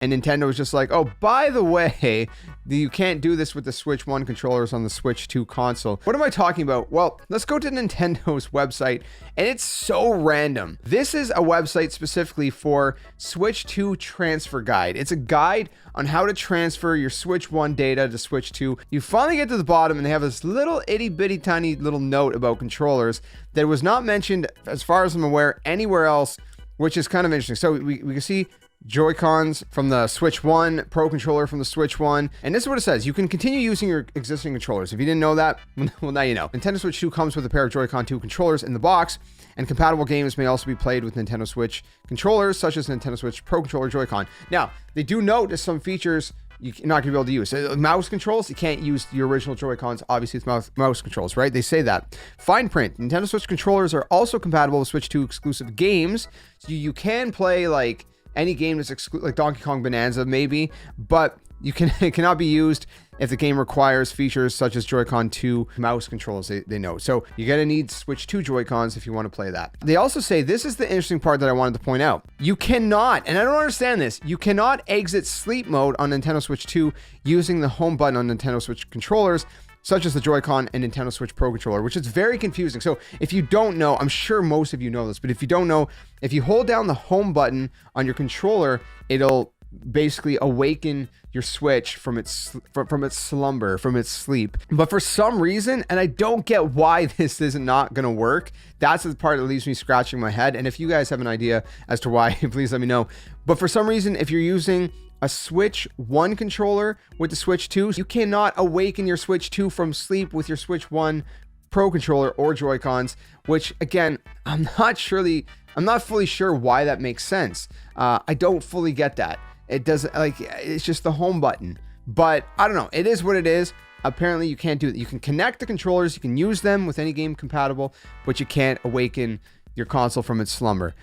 And Nintendo was just like, oh, by the way, you can't do this with the Switch 1 controllers on the Switch 2 console. What am I talking about? Well, let's go to Nintendo's website, and it's so random. This is a website specifically for Switch 2 transfer guide. It's a guide on how to transfer your Switch 1 data to Switch 2. You finally get to the bottom, and they have this little itty bitty tiny little note about controllers that was not mentioned, as far as I'm aware, anywhere else, which is kind of interesting. So we can see Joy-Cons from the Switch 1, Pro Controller from the Switch 1, and this is what it says. You can continue using your existing controllers. If you didn't know that, well, now you know. Nintendo Switch 2 comes with a pair of Joy-Con 2 controllers in the box, and compatible games may also be played with Nintendo Switch controllers, such as Nintendo Switch Pro Controller Joy-Con. Now, they do note there's some features you're not going to be able to use. So, mouse controls, you can't use your original Joy-Cons, obviously it's mouse controls, right? They say that. Fine print. Nintendo Switch controllers are also compatible with Switch 2 exclusive games, so you can play, like, any game that's like Donkey Kong Bonanza, maybe, but it cannot be used if the game requires features such as Joy-Con 2 mouse controls, they know. So you're going to need Switch 2 Joy-Cons if you want to play that. They also say, this is the interesting part that I wanted to point out. You cannot, and I don't understand this, you cannot exit sleep mode on Nintendo Switch 2 using the home button on Nintendo Switch controllers, such as the Joy-Con and Nintendo Switch Pro Controller, which is very confusing. So if you don't know, I'm sure most of you know this, but if you don't know, if you hold down the home button on your controller, it'll basically awaken your Switch from its slumber, from its sleep. But for some reason, and I don't get why this is not going to work, that's the part that leaves me scratching my head. And if you guys have an idea as to why, please let me know. But for some reason, if you're using a Switch 1 controller with the Switch 2, you cannot awaken your Switch 2 from sleep with your Switch 1 Pro Controller or Joy-Cons, which again, I'm not fully sure why that makes sense. I don't fully get that. It doesn't, like, it's just the home button, but I don't know. It is what it is. Apparently you can't do it. You can connect the controllers, you can use them with any game compatible, but you can't awaken your console from its slumber.